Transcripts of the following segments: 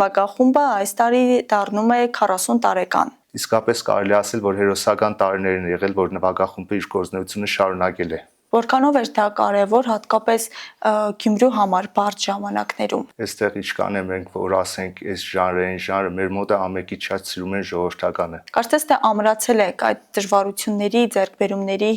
նվագախումբը այս տարի դառնում է 40 տարեկան։ Իսկապես կարելի ասել, որ հերոսական տարիներ են եղել, որ նվագախումբը իր գործունեությունը շարունակել է։ Որքանով էր դա կարևոր, հատկապես Գյումրու համար բարդ ժամանակներում։ Այստեղ ինչքան է մենք որ ասենք այս ժանրը մեր մոտ է ամենից շատ սիրում են ժողովրդականը։ Կարծես թե ամրացել եք այդ դժվարությունների, ձեռքբերումների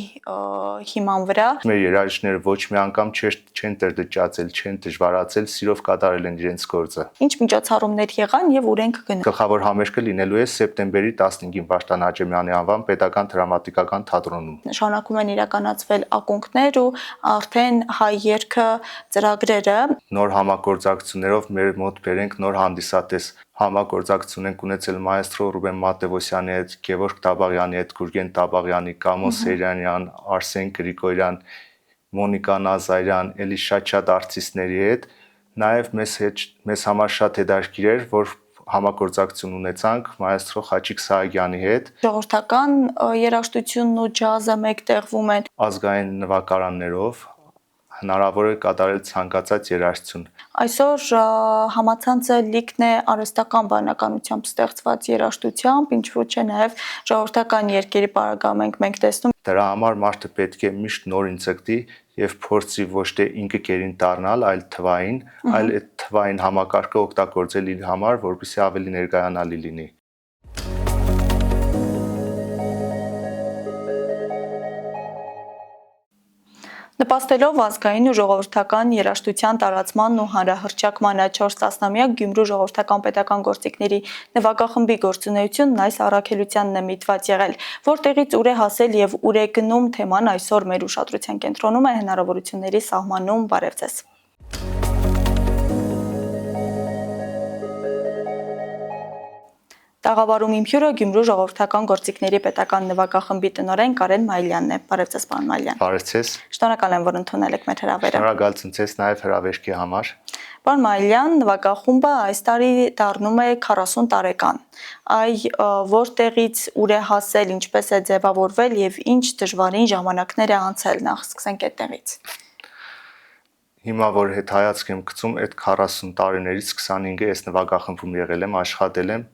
հիման վրա։ Մեր երաժիշտները ոչ մի անգամ չեն դրջացել, չեն դժվարացել, սիրով կատարել են իրենց գործը։ Ինչ միջոցառումներ եղան եւ ուր ենք գնում։ Գլխավոր համերգը լինելու է սեպտեմբերի 15-ին Վարդան Աճեմյանի անվան Պետական դրամատիկական թատրոնում։ Շարունակում են իրականացվել ակունքներ ու արդեն հայ երգը ծրագրերը։ Նոր համագործակցություններով մեր մոտ բերենք նոր հանդիսատես։ Համագործակցություն ենք ունեցել մայստրո Ռուբեն Մատևոսյանի հետ, Գևորգ Տաբաղյանի հետ, Գուրգեն Տաբաղյանի, Կամո Սեյրանյան, Արսեն Գրիգորյան, Մոնիկա Նազարյան, ելի շատ արտիստների հետ։ Նաև մեզ համար շատ հետաքրքիր էր, որ համագործակցություն ունեցանք մայստրո Խաչիկ Սահակյանի հետ։ Ժողովրդական երաժշտությունն ու ջազը մեկտեղվում են։ Ազգային նվագարաններով հնարավոր է կատարել ցանկացած երաժշտություն։ Այսօր համացանցը լիքն է արհեստական բանականությամբ ստեղծված երաժշտությամբ, ինչ ոչ է նաև ժողովրդական երգերի պարագայում ենք տեսնում։ Դրա համար մարդը պետք է միշտ նորին ձգտի եւ փորձի ոչ թե ինքը կերին դառնալ, այլ թվային, այլ այդ թվային համակարգը օգտագործել իր համար, որպեսզի ավելի ներկայանալի լինի։ Նպաստելով ազգային ու ժողովրդական երաժշտության տարածմանն ու հանրահռչակմանը 4 տասնամյակ Գյումրու ժողովրդական պետական գործիքների նվագախմբի գործունեությունն այս առաքելությանն է միտված եղել, որտեղից ուր է հասել եւ ուր է գնում թեման այսօր մեր ուշադրության կենտրոնում է, հնարավորությունների սահմանում։ Բարև ձեզ։ Տաղավարում իմ հյուրը Գյումրու ժողովրդական գործիքների պետական նվագախմբի տնօրեն Կարեն Մայլյանն է։ Բարև ձեզ, պարոն Մայլյան։ Բարև ձեզ։ Շնորհակալ եմ, որ ընդունել եք մեր հրավերը։ Շնորհակալություն ձեզ նաև հրավերքի համար։ Պարոն Մայլյան, նվագախումբը այս տարի դառնում է 40 տարեկան։ Որտեղից ուր է հասել, ինչպես է ձևավորվել եւ ինչ դժվարին ժամանակներ է անցել, նախ սկսենք այդտեղից։ Հիմա որ հետ հայացք եմ գցում, այդ 40 տարիներից 25-ը ես նվագախմբում եղել եմ, աշխատել եմ,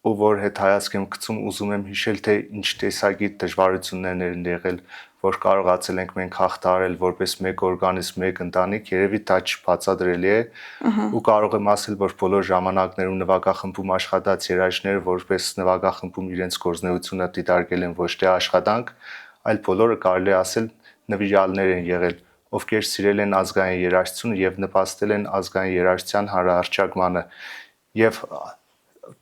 ու որ հետ հայացք եմ գցում, ուզում եմ հիշել, թե ինչ տեսակի դժվարություններ են եղել, որ կարողացել ենք մենք հաղթահարել որպես մեկ օրգանիզմ, մեկ ընտանիք, երևի դա չբացատրելի է, ու կարող եմ ասել, որ բոլոր ժամանակներում նվագախմբում աշխատած երաժիշտները որպես նվագախմբում իրենց գործունեությունը դիտարկել են ոչ թե աշխատանք, այլ բոլորը կարելի է ասել նվիրյալներ են եղել, ովքեր սիրել են ազգային երաժշտությունը եւ նպաստել են ազգային երաժշտության հանրահռչակմանը եւ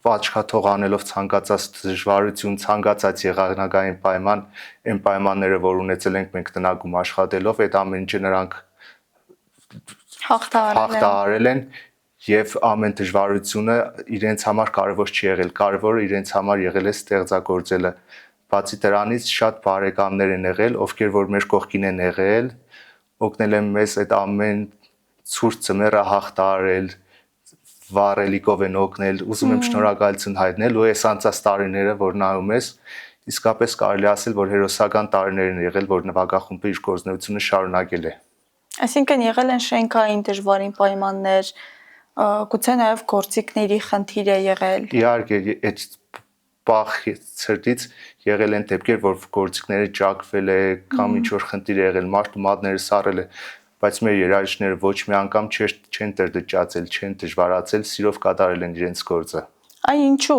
պատշգամբող անելով ցանկացած դժվարություն, ցանկացած եղանակային պայման, այն պայմանները, որ ունեցել ենք մենք տնակում աշխատելով, այդ ամեն ինչը նրանք հաղթահարել են եւ ամեն դժվարությունը իրենց համար կարեւոր չի եղել, կարեւորը իրենց համար եղել է ստեղծագործելը։ Բացի դրանից շատ բարեկամներ են եղել, ովքեր որ մեր կողքին են եղել, օգնել են մեզ այդ ամեն ցուրտ ծմերը հաղթահարել, վառելիքով են օգնել, ուզում եմ շնորհակալություն հայտնել ու այս անցած տարիները, որ նայում ես, իսկապես կարելի ասել, որ հերոսական տարիներ են եղել, որ նվագախումբը իր գործունեությունը շարունակել է։ Այսինքն եղել են շենքային դժվարին պայմաններ, գուցե նաև գործիքների խնդիր է եղել։ Իհարկե, այդ բախից եղել են դեպքեր, որ գործիքները ճակվել է, կամ ինչ որ խնդիր է եղել, մարդու մատները սառել է, բայց մեր երաժիշտները ոչ մի անգամ չեն դրջացել, չեն դժվարացել, սիրով կատարել են իրենց գործը։ Այ ինչու,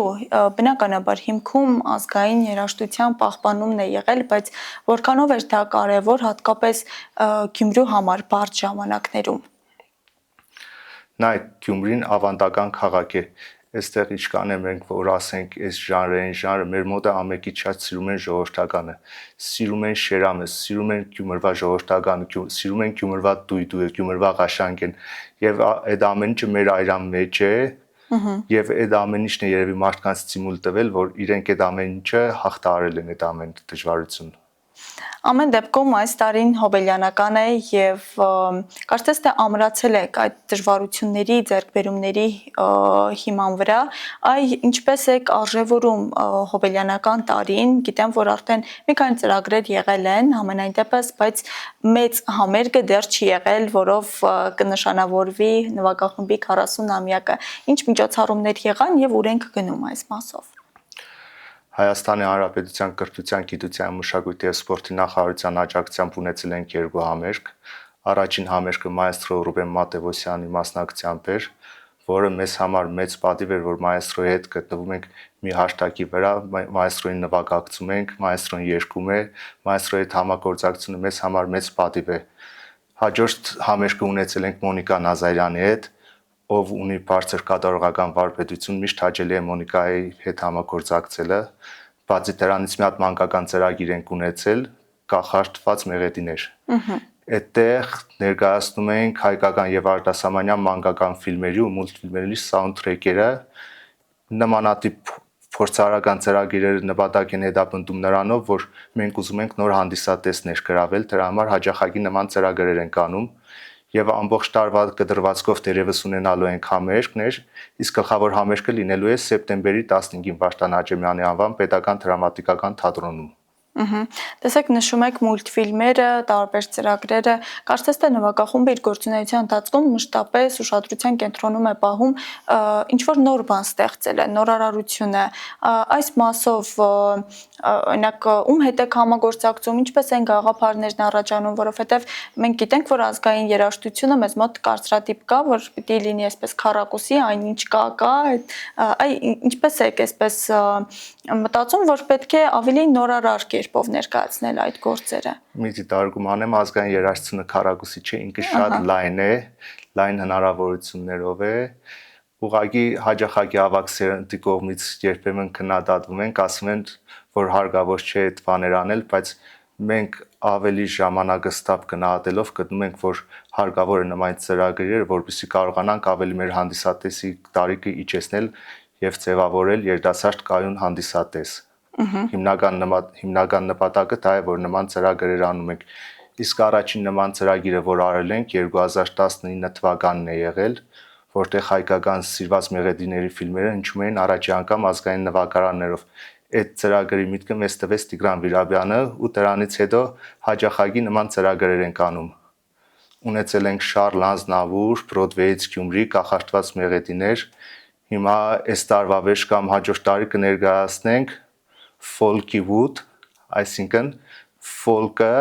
բնականաբար հիմքում ազգային երաժշտության պահպանումն է եղել, բայց որքանով էր դա կարևոր, հատկապես Գյումրու համար բարդ ժամանակներում։ Նայ, Գյումրին ավանդական քաղաք է, այստեղ ինչքան է մենք որ ասենք այս ժանրը մեր մոտ է ամենից շատ սիրում են ժողովրդականը, սիրում են շերամը, սիրում են Գյումրվա ժողովրդականը, սիրում են Գյումրվա դույդուը, Գյումրվա ղաշանկեն, եւ այդ ամեն ինչը մեր այրան մեջ է, եւ այդ ամեն ինչն է երևի մարդկանց ստիմուլ տվել, որ իրենք այդ ամեն ինչը հաղթահարել են այդ ամեն դժվարություն։ Ամեն դեպքում այս տարին հոբելյանական է եւ կարծես թե ամրացել եք այդ դժվարությունների, ձեռքբերումների հիման վրա, ինչպես եք արժևորում հոբելյանական տարին, գիտեմ, որ արդեն մի քանի ծրագրեր եղել են համենայն դեպս, բայց մեծ համերգը դեռ չի եղել, որով կնշանավորվի նվագախմբի 40-ամյակը։ Ինչ միջոցառումներ եղան եւ ուր ենք գնում այս մասով։ Հայաստանի Հանրապետության կրթության, գիտության, մշակույթի և սպորտի նախարարության աջակցությամբ ունեցել ենք 2 համերգ։ Առաջին համերգը մայստրո Ռուբեն Մատևոսյանի մասնակցությամբ էր, որը մեզ համար մեծ պատիվ էր, որ մայստրոյի հետ գտնվում ենք մի հաշտակի վրա, մայստրոյին նվագակցում ենք, մայստրոն երգում է, մայստրոյի հետ համագործակցությունը մեզ համար մեծ պատիվ է։ Հաջորդ համերգը ունեցել ենք Մոնիկա Նազարյանի հետ, ով ունի բարձր կատարողական վարպետություն, միշտ հաճելի է Մոնիկայի հետ համագործակցելը։ Բացի դրանից մի հատ մանկական ծրագիր ենք ունեցել, կախարդված մեղեդիներ։ Այդտեղ ներկայացնում ենք հայկական եւ արտասահմանյան մանկական ֆիլմերի ու մուլտֆիլմերի սաունդթրեքերը։ Նմանատիպ փորձարարական ծրագիրները նպատակ են հետապնդում նրանով, որ մենք ուզում ենք նոր հանդիսատեսներ գրավել, դրա համար հաճախակի նման ծրագրեր ենք անում եւ ամբողջ տարվա կդրվածքով դերևս ունենալու ենք համերգներ, իսկ գլխավոր համերգը լինելու է սեպտեմբերի 15-ին Վարդան Աճեմյանի անվան Պետական դրամատիկական թատրոնում։ Տեսեք, նշում եք մուլտֆիլմերը, տարբեր ծրագրերը, կարծես թե նվագախումբը իր գործունեության ընթացքում մշտապես ուշադրության կենտրոնում է պահում ինչ-որ նոր բան ստեղծելը, նորարարությունը, այս մասով օրինակ ում հետ եք համագործակցում, ինչպես են գաղափարներն առաջանում, որովհետև մենք գիտենք, որ ազգային երաժշտությունը մեզ մոտ կարծրատիպ կա, որ պիտի լինի այսպես քառակուսի, այնինչ կա, ինչպես եք այսպես մտածում, որ պետք է ավելի նորարար կերպով ներկայացնել այդ գործերը։ Մի դիտարկում անեմ, ազգային երաժշտությունը քառակուսի չէ, ինքը շատ լայն է, լայն հնարավորություններով է։ Ուղղակի հաճախակի ավագ սերնդի կողմից երբեմն քննադատվում ենք, ասում են, որ հարկավոր չէ այդ բաներ անել, բայց մենք ավելի ժամանակը ստապ գնահատելով գտնում ենք, որ հարկավոր է նման ծրագրերը, որպեսզի կարողանանք ավելի մեր հանդիսատեսի տարիքը իջեցնել եւ ձևավորել երիտասարդ կայուն հանդիսատես։ Հիմնական նպատակը դա է, որ նման ծրագրեր անում ենք։ Իսկ առաջին նման ծրագիրը, որ արել ենք 2019 թվականն է եղել, որտեղ հայկական սիրված մեղեդիների ֆիլմերը հնչում էին առաջի անգամ ազգային նվագարաններով։ Այդ ծրագրի միտքը մեզ տվեց Տիգրան Վիրաբյանը ու դրանից հետո հաճախակի նման ծրագրեր ենք անում։ Ունեցել ենք Շարլ Անձնավուր, Բրոդվեյից Գյումրի, կախարդված մեղեդիներ։ Հիմա այս տարվա վերջ կամ հաջորդ տարի կներկայացնենք Folky Wood, այսինքն ֆոլկը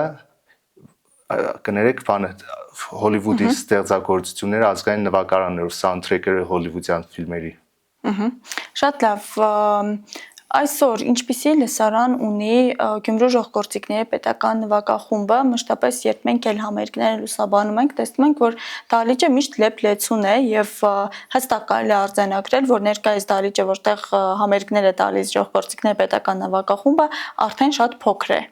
կներեք բանը Հոլիվուդի ստեղծագործությունները ազգային նվագարաններով, սաունդթրեքերը հոլիվուդյան ֆիլմերի։ Շատ լավ։ Այսօր ինչպիսի լսարան ունի Գյումրու ժողգործիկների պետական նվագախումբը, մշտապես երբ մենք էլ համերգներ լուսաբանում ենք, տեսնում ենք, որ դահլիճը միշտ լեփ-լեցուն է եւ հստակ կարելի է արձանագրել, որ ներկայիս դահլիճը, որտեղ համերգներ է տալիս ժողգործիկների պետական նվագախումբը, արդեն շատ փոքր է։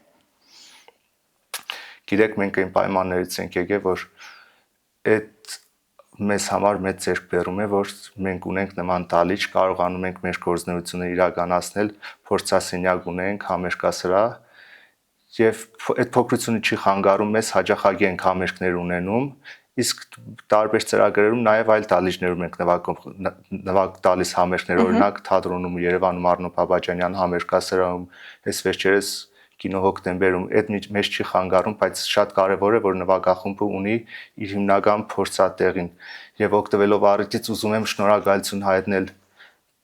Գիտեք, մենք այն պայմաններից ենք եկել, որ այդ մեզ համար մեծ ձեռքբերում է, որ մենք ունենք նման դահլիճ, կարողանում ենք մեր գործունեությունը իրականացնել, փորձասենյակ ունենք, համերգասրահ, եւ այդ փոքրությունը չի խանգարում մեզ, հաճախակի ենք համերգներ ունենում, իսկ տարբեր ծրագրերում նաեւ այլ դահլիճներում ենք նվագ տալիս համերգներ, օրինակ թատրոնում Երևանում Առնո Բաբաջանյան համերգասրահում, այս վերջերս Կինո հոկտեմբերում, այդ մեզ չի խանգարում, բայց շատ կարևոր է, որ նվագախումբը ունի իր հիմնական փորձատեղին եւ օգտվելով առիթից ուզում եմ շնորհակալություն հայտնել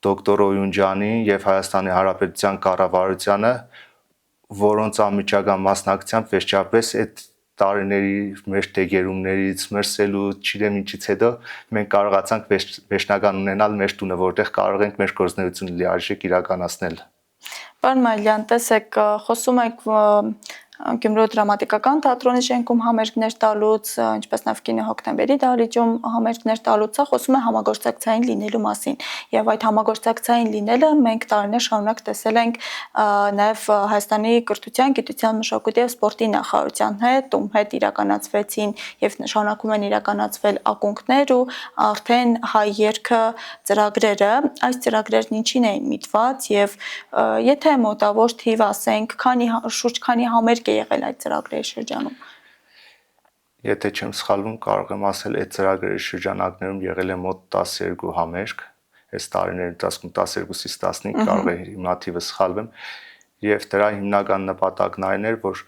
դոկտոր Օյունջանին եւ Հայաստանի Հանրապետության կառավարությանը, որոնց անմիջական մասնակցությամբ վերջապես այդ տարիների մեր դեգերումներից, մրսելու, չգիտեմ ինչից հետո մենք կարողացանք վերջնական ունենալ մեր տունը, որտեղ կարող ենք մեր գործունեությունը լիարժեք իրականացնել։ Պարոն Մայլյան, տեսեք, խոսում եք Գյումրու դրամատիկական թատրոնի շենքում համերգներ տալուց, ինչպես նաև Կինո հոկտեմբերի դահլիճում համերգներ տալուց, խոսում է համագործակցային լինելու մասին։ Եվ այդ համագործակցային լինելը մենք տարիներ շարունակ տեսել ենք նաև Հայաստանի կրթության, գիտության, մշակույթի և սպորտի նախարարության հետ, ում հետ իրականացվեցին եւ նշանակում են իրականացվել ակունքներ ու արդեն հայ երգը ծրագրերը, այս ծրագրերն ինչին էին միտված եւ եթե մոտավոր թիվ ասենք, շուրջ քանի համերգ մեկ է եղել այդ ծրագրերի շրջանում։ Եթե չեմ սխալվում, կարող եմ ասել, այդ ծրագրերի շրջանակներում եղել է մոտ 12 համերգ, այս տարիների ընթացքում 12-ից 15, կարող է հիմա թիվը սխալվեմ, եւ դրա հիմնական նպատակն այն էր, որ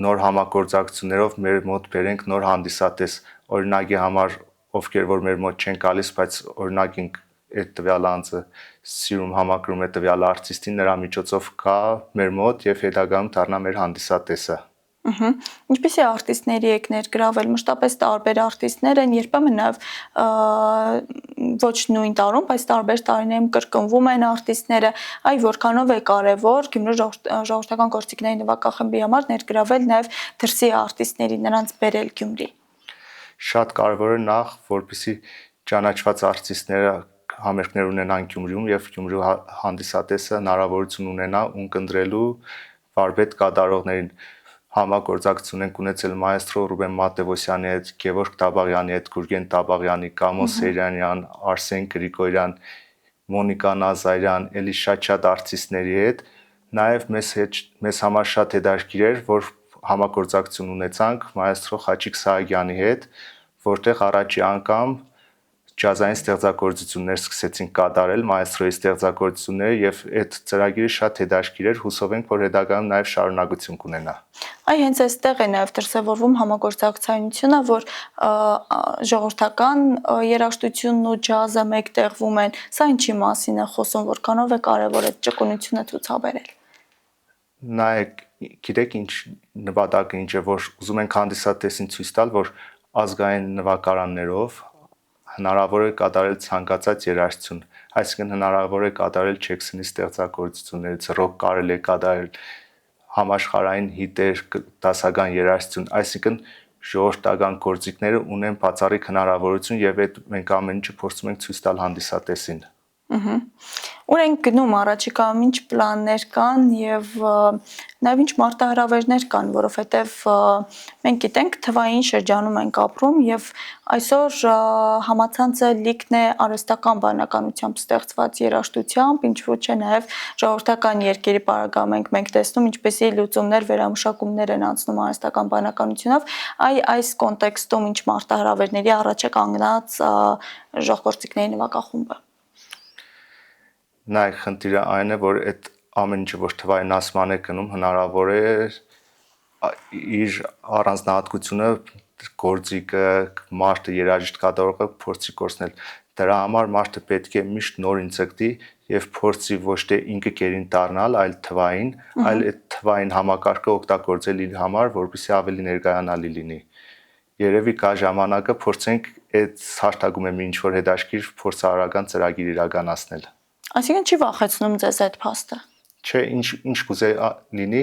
նոր համագործակցություններով մեր մոտ բերենք նոր հանդիսատես, օրինակի համար ովքեր որ մեր մոտ չեն գալիս, բայց օրինակին այդ տվյալ անձը սիրում համակրում է տվյալ արտիստին, նրա միջոցով գա մեր մոտ եւ հետագայում դառնա մեր հանդիսատեսը։ Ինչպիսի արտիստների եք ներգրավել, մշտապես տարբեր արտիստներ են, երբեմն նաև ոչ նույն տարում, բայց տարբեր տարիներում կրկնվում են արտիստները, այ որքանով է կարևոր Գյումրու ժողովրդական գործիքների նվագախմբի համար ներգրավել նաև դրսի արտիստների, նրանց բերել Գյումրի։ Շատ կարևոր է նախ, որպեսզի ճանաչված արտիստները համերգներ ունենան Գյումրիում եւ Գյումրու հանդիսատեսը հնարավորություն ունենա ունկնդրելու վարպետ կատարողներին։ Համագործակցություն ենք ունեցել մայստրո Ռուբեն Մատևոսյանի հետ, Գևորգ Տաբաղյանի հետ, Գուրգեն Տաբաղյանի, Կամո Սեյրանյան, Արսեն Գրիգորյան, Մոնիկա Նազարյան, էլի շատ արտիստների հետ, նաև մեզ համար շատ հետաքրքիր էր, որ համագործակցություն ունեցանք մայստրո Խաչիկ Սահակյանի հետ, որտեղ առաջի անգամ ջազային ստեղծագործություններ սկսեցինք կատարել, մայստրոյի ստեղծագործությունները եւ այդ ծրագիրը շատ հետաքրքիր էր, հուսով ենք, որ հետագայում նաև շարունակություն կունենա։ Այ հենց այստեղ է նաև դրսևորվում համագործակցությունը, որ ժողովրդական երաժշտությունն ու ջազը մեկտեղվում են։ Սա ինչի մասին է խոսում, որքանով է կարևոր այդ ճկունությունը ցուցաբերել։ Նայեք, գիտեք ինչ նպատակը ինչ է, որ ուզում ենք հանդիսատեսին ցույց տալ, որ ազգային նվագարաններով հնարավոր է կատարել ցանկացած երաժշտություն, այսինքն հնարավոր է կատարել Ջեքսոնի ստեղծագործություններից, ռոք կարելի է կատարել, համաշխարհային հիտեր, դասական երաժշտություն, այսինքն ժողովրդական գործիքները ունեն բացառիկ հնարավորություն եւ այդ մենք ամեն ինչը փորձում ենք ցույց տալ հանդիսատեսին։ Ուր են գնում առաջիկայում, ինչ պլաններ կան եւ նաեւ ինչ մարտահրավերներ կան, որովհետեւ մենք գիտենք թվային շրջանում ենք ապրում եւ այսօր համացանցը լիքն է արհեստական բանականությամբ ստեղծված երաժշտությամբ, ինչ ոչ է նաեւ ժողովրդական երկերի պարագայում մենք տեսնում ինչպեսի լուծումներ, վերամշակումներ են անցնում արհեստական բանականությունով, այս կոնտեքստում ինչ մարտահրավերների առաջ է կանգնած ժողովրդիկների նվագախումբը։ Նայեք, խնդիրը այն է, որ այդ ամեն ինչը որ թվայնացման է գնում, հնարավոր է իր առանձնահատկությունը գործիքը, մարդը երաժիշտ կատարողը փորձի կորցնել։ Դրա համար մարդը պետք է միշտ նորին ձգտի եւ փորձի ոչ թե ինքը կերին դառնալ, այլ թվային, այլ այդ թվային համակարգը օգտագործել իր համար, որպեսզի ավելի ներկայանալի լինի։ Երևի կա ժամանակը փորձենք այդ հաշտագում եմ ինչ որ հետաքրքիր փորձարարական ծրագիր իրականացնել։ Այսինքն չի վախեցնում ձեզ այդ փաստը։ Չէ, ինչ կուզե լինի,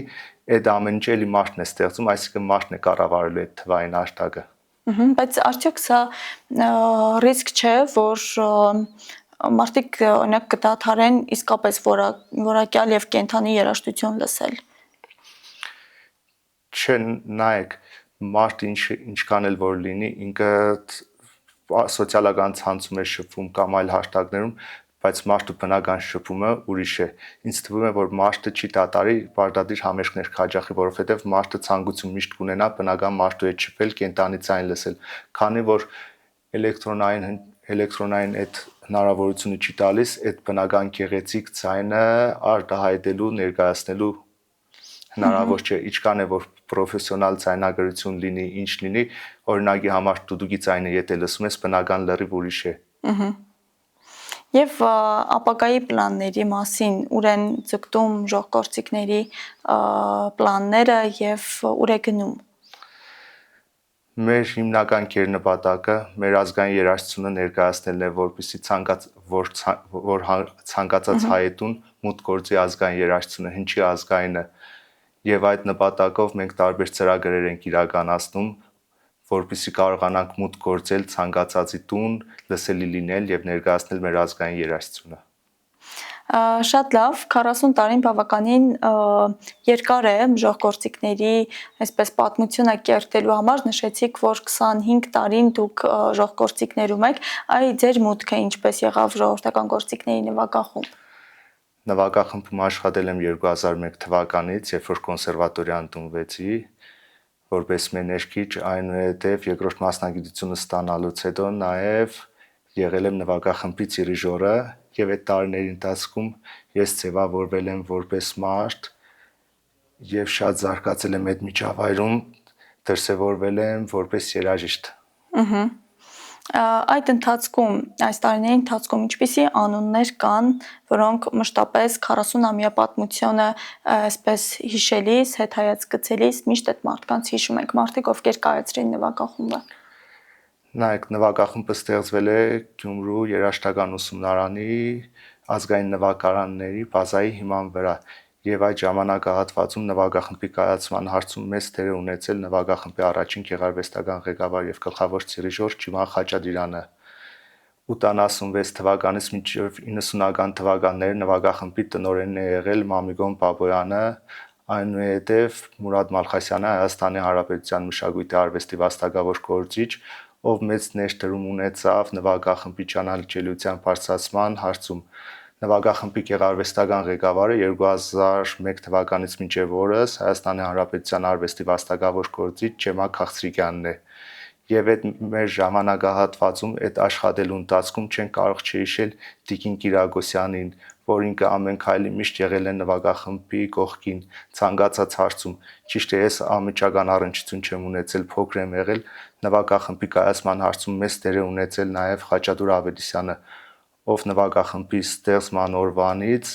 այդ ամեն ինչը էլի մարդն է ստեղծում, այսինքն մարդն է կառավարելու այդ թվային հաշտագը։ Բայց արդյոք սա ռիսկ չէ, որ մարդիկ օրինակ կդադարեն իսկապես որակյալ եւ կենթանի երաժշտություն լսել։ Չէ, նայեք, մարդը ինչքան էլ որ լինի, ինքը սոցիալական ցանցում է շփվում կամ այլ հաշտագներում, բայց մարդու բնական շփումը ուրիշ է։ Ինձ թվում է, որ մարդը չի դատարի պարտադիր համերգներ քաջախի, որովհետև մարդը ցանկություն միշտ կունենա բնական մարդու հետ շփվել, կենտանի ձայն լսել, քանի որ էլեկտրոնային այդ հնարավորությունը չի տալիս այդ բնական գեղեցիկ ձայնը արտահայտելու, ներկայացնելու հնարավոր չէ, ինչքան է որ պրոֆեսիոնալ ձայնագրություն լինի, ինչ լինի, օրինակի համար դուդուկի ձայնը եթե լսում ես, բնական լրիվ ուրիշ է։ Եվ ապագայի պլանների մասին ուր են ձգտում ժողովրդիկների պլանները եւ ուր է գնում։ Մեր հիմնական կերնպատակը մեր ազգային երաժշտությունը ներկայացնելն է, որպեսզի ցանկացած հայետուն մուտք գործի ազգային երաժշտությունը, հնչի ազգայինը, եւ այդ նպատակով մենք տարբեր ծրագրեր ենք իրականացնում, որպեսզի կարողանանք մուտք գործել ցանկացածի տուն, լսելի լինել եւ ներկայացնել մեր ազգային երաժշտությունը։ Շատ լավ, 40 տարին բավականին երկար է ժողովրդիկների այսպես պատմությունը կերտելու համար, նշեցիք, որ 25 տարին դուք ժողովրդիկներում եք, այ ձեր մուտքը ինչպես եղավ ժողովրդական գործիքների նվագախումբ։ Նվագախմբում աշխատել եմ 2001 թվականից, երբ որ կոնսերվատորիա ընդունվեցի որպես մեներկիչ, այնուհետև երկրորդ մասնագիտությունը ստանալուց հետո նաև եղել եմ նվագախմբի դիրիժորը եւ այդ տարիների ընթացքում ես ձևավորվել եմ որպես մարդ եւ շատ զարգացել եմ այդ միջավայրում, դրսևորվել եմ որպես երաժիշտ։ Այդ ընթացքում, այս տարիների ընթացքում ինչպիսի անուններ կան, որոնք մշտապես 40-ամյա պատմությունը այսպես հիշելիս, հետհայաց գցելիս միշտ այդ մարդկանց հիշում ենք, մարդիկ ովքեր կայացրին նվագախումբը։ Նայեք, նվագախումբը ստեղծվել է Գյումրու երաժշտական ուսումնարանի ազգային նվագարանների բազայի հիման վրա եւ այդ ժամանակահատվածում նվագախմբի կայացման հարցում մեծ դեր է ունեցել նվագախմբի առաջին գեղարվեստական ղեկավար եւ գլխավոր դիրիժոր Ջիմա Խաչատուրյանը։ 86 թվականից մինչև 90-ական թվականները նվագախմբի տնօրենն է եղել Մամիկոն Բաբոյանը, այնուհետև Մուրադ Մալխասյանը, Հայաստանի Հանրապետության մշակույթի արվեստի վաստակավոր գործիչ, ով մեծ ներդրում ունեցավ նվագախմբի ճանաչելիության բարձրացման հարցում։ Նվագախմբի գեղարվեստական ղեկավարը 2001 թվականից մինչև օրս Հայաստանի Հանրապետության արվեստի վաստակավոր գործիչ Ջեմա Քաղցրիկյանն է։ Եվ այդ մեր ժամանակահատվածում այդ աշխատելու ընթացքում չեն կարող չհիշել Տիկին Կիրակոսյանին, որ ինքը ամեն քայլի միշտ եղել է նվագախմբի կողքին, ցանկացած հարցում։ Ճիշտ է, ես անմիջական առնչություն չեմ ունեցել, փոքր եմ եղել, նվագախմբի կայացման հարցում մեծ դեր է ունեցել նաև Խաչատուր Ավետիսյանը, ով նվագախմբի ստեղծման օրվանից,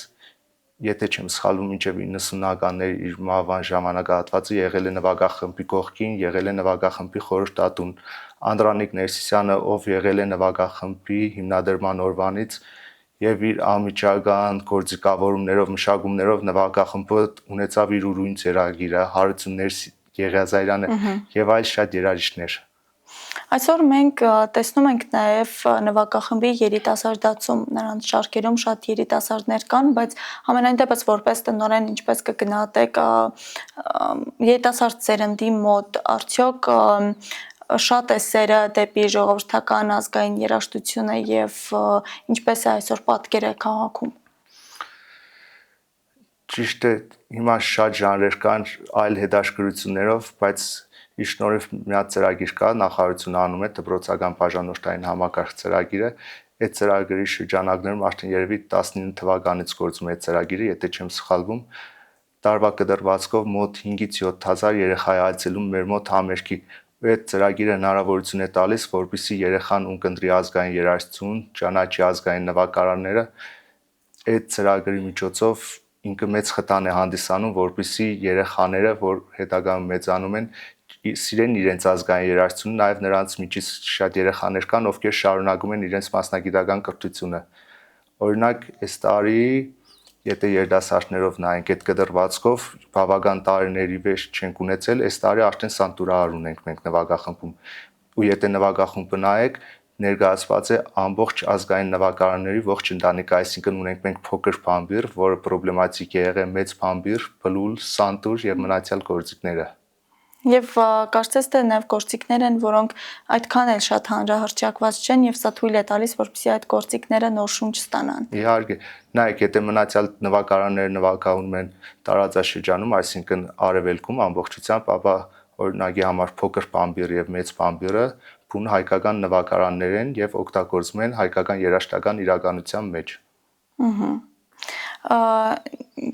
եթե չեմ սխալվում, մինչև 90-ականների իր մահվան ժամանակահատվածը եղել է նվագախմբի կողքին, եղել է նվագախմբի խորհրդատուն։ Անդրանիկ Ներսիսյանը, ով եղել է նվագախմբի հիմնադրման օրվանից եւ իր անմիջական գործիքավորումներով, մշակումներով նվագախմբը ունեցավ իր ուրույն ծերագիրը, Հարություն Եղիազարյանը եւ այլ շատ երաժիշտներ։ Այսօր մենք տեսնում ենք նաև նվագախմբի երիտասարդացում, նրանց շարքերում շատ երիտասարդներ կան, բայց համենայն դեպս որպես տնօրեն ինչպես կգնահատեք երիտասարդ սերնդի մոտ արդյոք շատ է սերը դեպի ժողովրդական ազգային երաժշտությունը եւ ինչպես է այսօր պատկերը քաղաքում։ Ճիշտ է, հիմա շատ ժանրեր կան այլ հետաքրքրություններով, բայց իր շնորհիվ մի հատ ծրագիր կա, նախարարությունը անում է դպրոցական բաժանորդային համակարգ ծրագիրը։ Այդ ծրագրի շրջանակներում արդեն երևի 19 թվականից գործում է այդ ծրագիրը, եթե չեմ սխալվում, տարվա կտրվածքով մոտ 5-ից 7,000 երեխա է այցելում մեր մոտ համերգի։ Այդ ծրագիրը հնարավորություն է տալիս, որպեսզի երեխան ունկնդրի ազգային երաժշտություն, ճանաչի ազգային նվագարանները։ Այդ ծրագրի միջոցով ինքը մեծ խթան է հանդիսանում, որպեսզի երեխաները, որ հետագայում մեծանում են, սիրեն իրենց ազգային երաժշտությունը, նաև նրանց միջից շատ երեխաներ կան, ովքեր շարունակում են իրենց մասնագիտական կրթությունը։ Օրինակ, այս տարի, եթե երիտասարդներով նայենք այդ կտրվածքով, բավական տարիների վեր չենք ունեցել, այս տարի արդեն սանտուրար ունենք մենք նվագախմբում։ Ու եթե նվագախումբը նայեք, ներկայացված է ամբողջ ազգային նվագարանների ողջ ընտանիքը, այսինքն ունենք մենք փոքր բամբիր, որը պրոբլեմատիկ է եղել, մեծ բամբիր, բլուլ, սանտուր եւ մնացյալ գործիքները։ Եվ կարծես թե նաև գործիքներ են, որոնք այդքան էլ շատ հանրահռչակված չեն եւ սա թույլ է տալիս, որպեսզի այդ գործիքները նոր շունչ ստանան։ Իհարկե, նայեք, եթե մնացյալ նվագարանները նվագում են տարածաշրջանում, այսինքն արևելքում ամբողջությամբ, ապա օրինակի համար փոքր բամբիր եւ մեծ բամբիրը բուն հայկական նվագարաններ են եւ օգտագործվում են հայկական երաժշտական իրականության մեջ։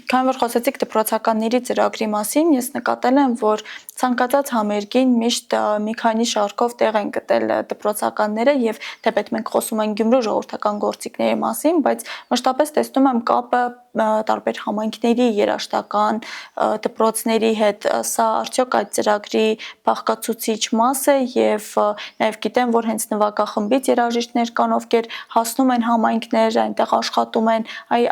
Քանի որ խոսեցիք դպրոցականների ծրագրի մասին, ես նկատել եմ, որ ցանկացած համերգին միշտ մի քանի շարքով տեղ են գտել դպրոցականները եւ թեպետ մենք խոսում ենք Գյումրու ժողովրդական գործիքների մասին, բայց մշտապես տեսնում եմ կապը տարբեր համայնքների երաժշտական դպրոցների հետ։ Սա արդյոք այդ ծրագրի բաղկացուցիչ մաս է եւ նաեւ գիտեմ, որ հենց նվագախմբից երաժիշտներ կան, ովքեր հասնում են համայնքներ, այնտեղ աշխատում են,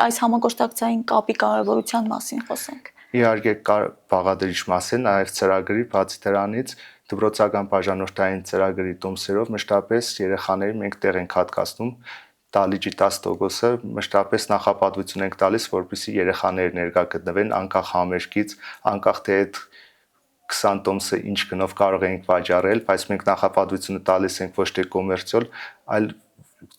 այս համագործակցային կապի կարևորության մասին խոսենք։ Իհարկե կար բաղադրիչ մաս է նաև ծրագրի, բացի դրանից դպրոցական բաժանորդային ծրագրի տոմսերով մշտապես երեխաների մենք տեղ ենք հատկացնում, դալիճի 10%-ը մշտապես նախապատվություն ենք տալիս, որպեսզի երեխաները ներկա գտնվեն անկախ համերգից, անկախ թե այդ 20 տոմսը ինչ գնով կարող ենք վաճառել, բայց մենք նախապատվությունը տալիս ենք ոչ թե կոմերցիոն, այլ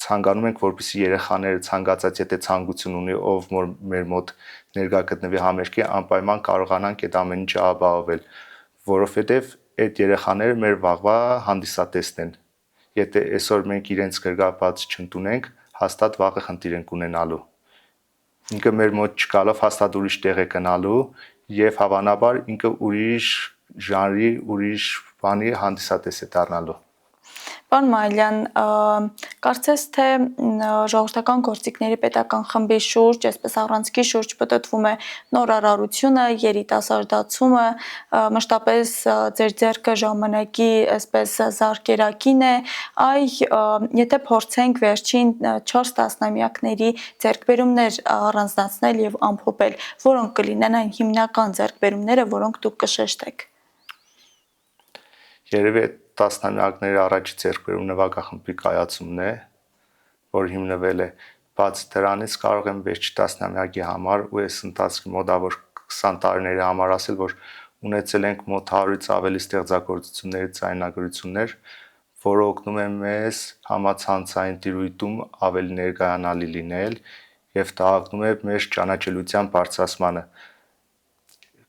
ցանկանում ենք, որպեսզի երեխաները ցանկացած եթե ցանկություն ունի, ով մեր մոտ ներկա գտնվի համերգի, անպայման կարողանանք այդ ամեն ինչը ապահովել, որովհետև այդ երեխաները մեր վաղվա հանդիսատեսն են։ Եթե այսօր մենք իրենց գրգապած չընդունենք, հաստատ վաղը խնդիր ենք ունենալու։ Ինքը մեր մոտ չգալով հաստատ ուրիշ տեղ է գնալու եւ հավանաբար ինքը ուրիշ ժանրի, ուրիշ բանի հանդիսատես է դառնալու։ Պարոն Մայլյան, կարծես թե ժողովրդական գործիքների պետական խմբի շուրջ, այսպես առանցքի շուրջ պտտվում է նորարարությունը, երիտասարդացումը, մշտապես ձեր ձեռքը ժամանակի այսպես զարկերակին է, եթե փորձենք վերջին 4 տասնամյակների ձեռքբերումներ առանձնացնել եւ ամփոփել, որոնք կլինեն այն հիմնական ձեռքբերումները, որոնք դուք կշեշտեք։ Երևի այդ տասնամյակների առաջի ձեռքբերում նվագախմբի կայացումն է, որ հիմնվել է, բաց դրանից կարող եմ վերջի տասնամյակի համար ու այս ընթացքի մոտավոր 20 տարիների համար ասել, որ ունեցել ենք մոտ 100-ից ավելի ստեղծագործությունների ձայնագրություններ, որը օգնում է մեզ համացանցային տիրույթում ավելի ներկայանալի լինել եւ դա օգնում է մեր ճանաչելիության բարձրացմանը։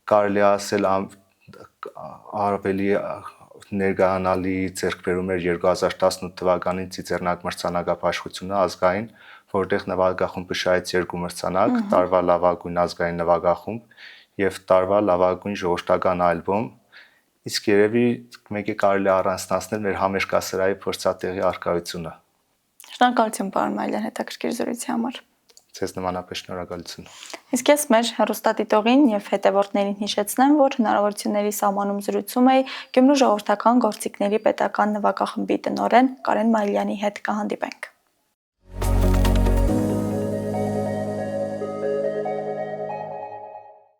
Կարելի է ասել ավելի ներկայանալի ձեռքբերում էր 2018 թվականին Ծիծեռնակ մրցանակաբաշխությունը ազգային, որտեղ նվագախումբը շահեց 2 մրցանակ՝ տարվա լավագույն ազգային նվագախումբ եւ տարվա լավագույն ժողովրդական ալբոմ, իսկ երևի մեկը կարելի է առանձնացնել մեր համերգասրահի փորձատեղի առկայությունը։ Շնորհակալություն, պարոն Մայլյան, հետաքրքիր զրույցի համար։ Ձեզ նմանապես շնորհակալություն։ Իսկ ես մեր հեռուստադիտողին եւ հետևորդներին հիշեցնեմ, որ հնարավորությունների սահմանում զրուցում էի Գյումրու ժողովրդական գործիքների պետական նվագախմբի տնօրեն Կարեն Մայլյանի հետ։ Կհանդիպենք։